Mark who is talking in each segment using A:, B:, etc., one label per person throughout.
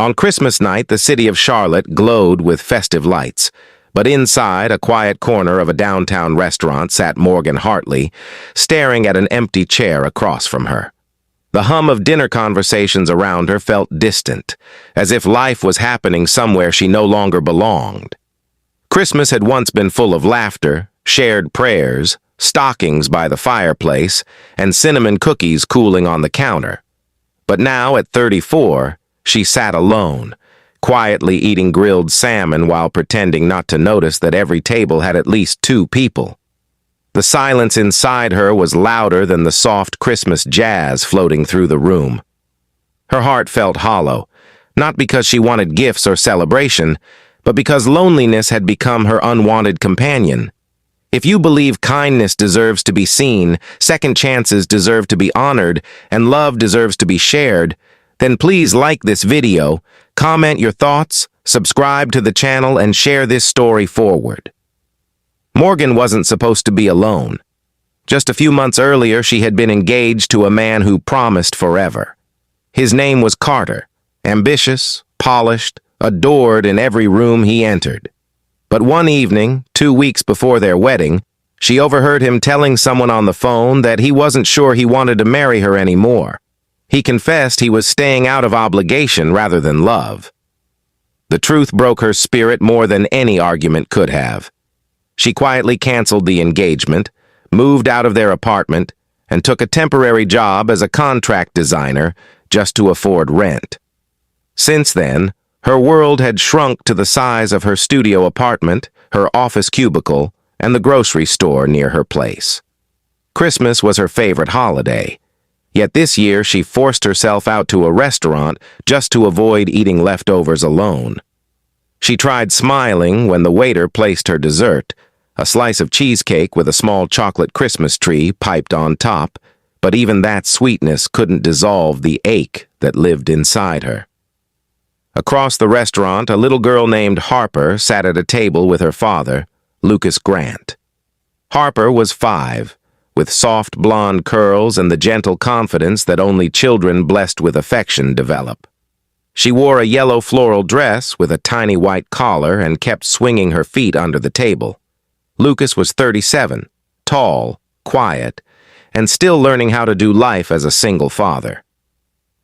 A: On Christmas night, the city of Charlotte glowed with festive lights, but inside a quiet corner of a downtown restaurant sat Morgan Hartley, staring at an empty chair across from her. The hum of dinner conversations around her felt distant, as if life was happening somewhere she no longer belonged. Christmas had once been full of laughter, shared prayers, stockings by the fireplace, and cinnamon cookies cooling on the counter. But now, at 34, she sat alone, quietly eating grilled salmon while pretending not to notice that every table had at least 2 people. The silence inside her was louder than the soft Christmas jazz floating through the room. Her heart felt hollow, not because she wanted gifts or celebration, but because loneliness had become her unwanted companion. If you believe kindness deserves to be seen, second chances deserve to be honored, and love deserves to be shared, then please like this video, comment your thoughts, subscribe to the channel, and share this story forward. Morgan wasn't supposed to be alone. Just a few months earlier, she had been engaged to a man who promised forever. His name was Carter, ambitious, polished, adored in every room he entered. But one evening, 2 weeks before their wedding, she overheard him telling someone on the phone that he wasn't sure he wanted to marry her anymore. He confessed he was staying out of obligation rather than love. The truth broke her spirit more than any argument could have. She quietly canceled the engagement, moved out of their apartment, and took a temporary job as a contract designer just to afford rent. Since then, her world had shrunk to the size of her studio apartment, her office cubicle, and the grocery store near her place. Christmas was her favorite holiday, yet this year she forced herself out to a restaurant just to avoid eating leftovers alone. She tried smiling when the waiter placed her dessert, a slice of cheesecake with a small chocolate Christmas tree piped on top, but even that sweetness couldn't dissolve the ache that lived inside her. Across the restaurant, a little girl named Harper sat at a table with her father, Lucas Grant. Harper was 5, with soft blonde curls and the gentle confidence that only children blessed with affection develop. She wore a yellow floral dress with a tiny white collar and kept swinging her feet under the table. Lucas was 37, tall, quiet, and still learning how to do life as a single father.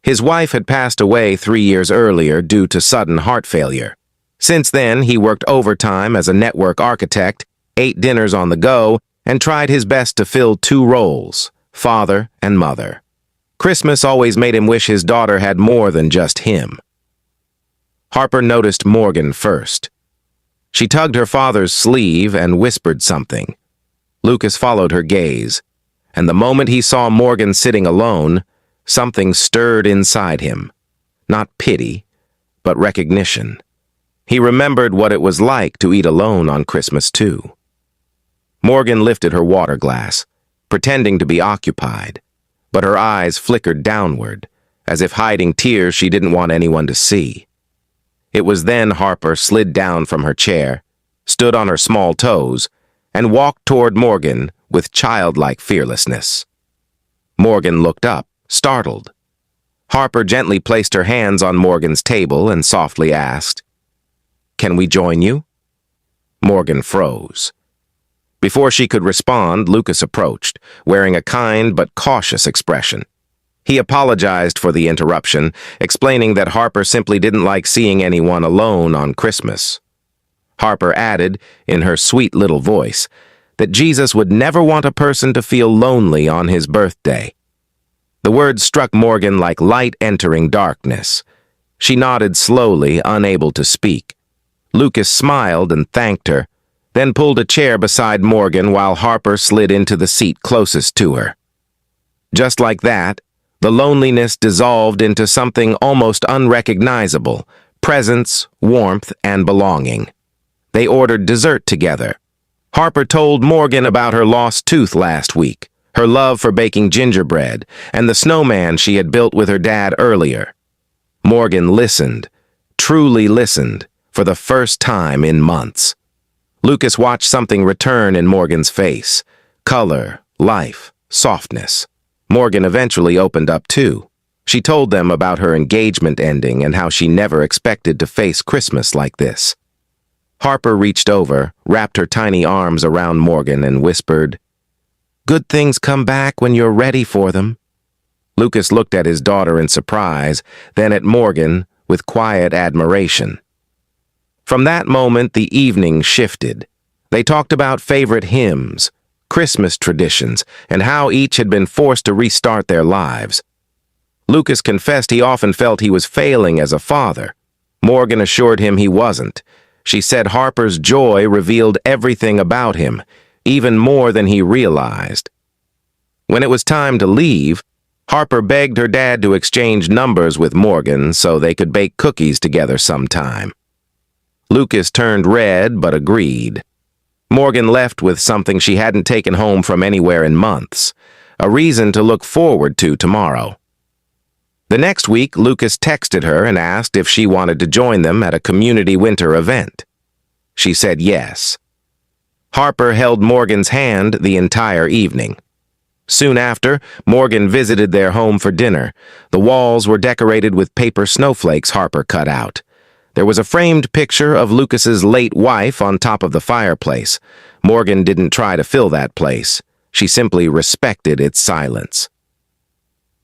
A: His wife had passed away 3 years earlier due to sudden heart failure. Since then, he worked overtime as a network architect, ate dinners on the go, and tried his best to fill 2 roles, father and mother. Christmas always made him wish his daughter had more than just him. Harper noticed Morgan first. She tugged her father's sleeve and whispered something. Lucas followed her gaze, and the moment he saw Morgan sitting alone, something stirred inside him. Not pity, but recognition. He remembered what it was like to eat alone on Christmas too. Morgan lifted her water glass, pretending to be occupied, but her eyes flickered downward, as if hiding tears she didn't want anyone to see. It was then Harper slid down from her chair, stood on her small toes, and walked toward Morgan with childlike fearlessness. Morgan looked up, startled. Harper gently placed her hands on Morgan's table and softly asked, "Can we join you?" Morgan froze. Before she could respond, Lucas approached, wearing a kind but cautious expression. He apologized for the interruption, explaining that Harper simply didn't like seeing anyone alone on Christmas. Harper added, in her sweet little voice, that Jesus would never want a person to feel lonely on his birthday. The words struck Morgan like light entering darkness. She nodded slowly, unable to speak. Lucas smiled and thanked her, then pulled a chair beside Morgan while Harper slid into the seat closest to her. Just like that, the loneliness dissolved into something almost unrecognizable, presence, warmth, and belonging. They ordered dessert together. Harper told Morgan about her lost tooth last week, her love for baking gingerbread, and the snowman she had built with her dad earlier. Morgan listened, truly listened, for the first time in months. Lucas watched something return in Morgan's face. Color, life, softness. Morgan eventually opened up too. She told them about her engagement ending and how she never expected to face Christmas like this. Harper reached over, wrapped her tiny arms around Morgan, and whispered, "Good things come back when you're ready for them." Lucas looked at his daughter in surprise, then at Morgan with quiet admiration. From that moment, the evening shifted. They talked about favorite hymns, Christmas traditions, and how each had been forced to restart their lives. Lucas confessed he often felt he was failing as a father. Morgan assured him he wasn't. She said Harper's joy revealed everything about him, even more than he realized. When it was time to leave, Harper begged her dad to exchange numbers with Morgan so they could bake cookies together sometime. Lucas turned red but agreed. Morgan left with something she hadn't taken home from anywhere in months, a reason to look forward to tomorrow. The next week, Lucas texted her and asked if she wanted to join them at a community winter event. She said yes. Harper held Morgan's hand the entire evening. Soon after, Morgan visited their home for dinner. The walls were decorated with paper snowflakes Harper cut out. There was a framed picture of Lucas's late wife on top of the fireplace. Morgan didn't try to fill that place. She simply respected its silence.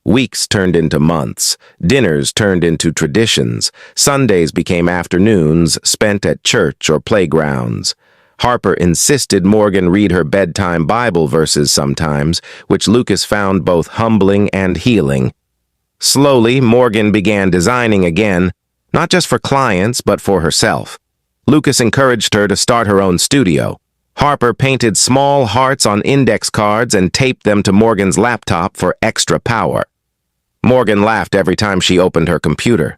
A: Weeks turned into months. Dinners turned into traditions. Sundays became afternoons spent at church or playgrounds. Harper insisted Morgan read her bedtime Bible verses sometimes, which Lucas found both humbling and healing. Slowly, Morgan began designing again, not just for clients, but for herself. Lucas encouraged her to start her own studio. Harper painted small hearts on index cards and taped them to Morgan's laptop for extra power. Morgan laughed every time she opened her computer.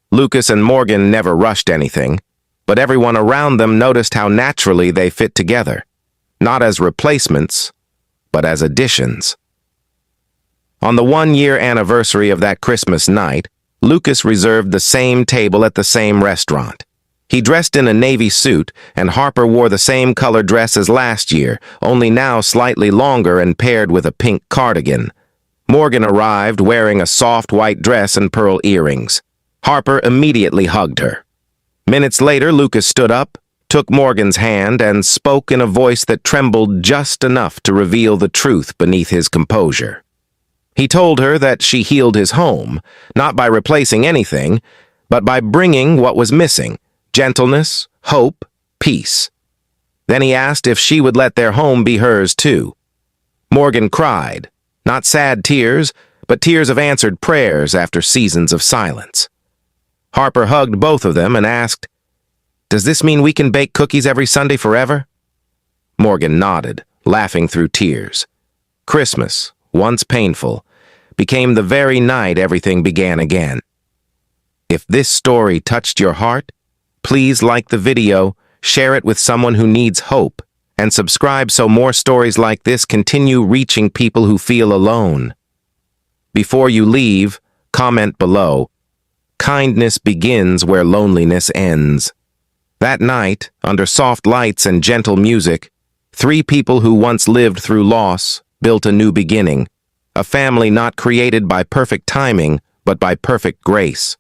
A: Lucas and Morgan never rushed anything, but everyone around them noticed how naturally they fit together, not as replacements, but as additions. On the 1-year anniversary of that Christmas night, Lucas reserved the same table at the same restaurant. He dressed in a navy suit, and Harper wore the same color dress as last year, only now slightly longer and paired with a pink cardigan. Morgan arrived wearing a soft white dress and pearl earrings. Harper immediately hugged her. Minutes later, Lucas stood up, took Morgan's hand, and spoke in a voice that trembled just enough to reveal the truth beneath his composure. He told her that she healed his home, not by replacing anything, but by bringing what was missing: gentleness, hope, peace. Then he asked if she would let their home be hers too. Morgan cried, not sad tears, but tears of answered prayers after seasons of silence. Harper hugged both of them and asked, "Does this mean we can bake cookies every Sunday forever?" Morgan nodded, laughing through tears. Christmas, once painful, became the very night everything began again. If this story touched your heart, please like the video, share it with someone who needs hope, and subscribe so more stories like this continue reaching people who feel alone. Before you leave, comment below, "Kindness begins where loneliness ends." That night, under soft lights and gentle music, 3 people who once lived through loss built a new beginning, a family not created by perfect timing, but by perfect grace.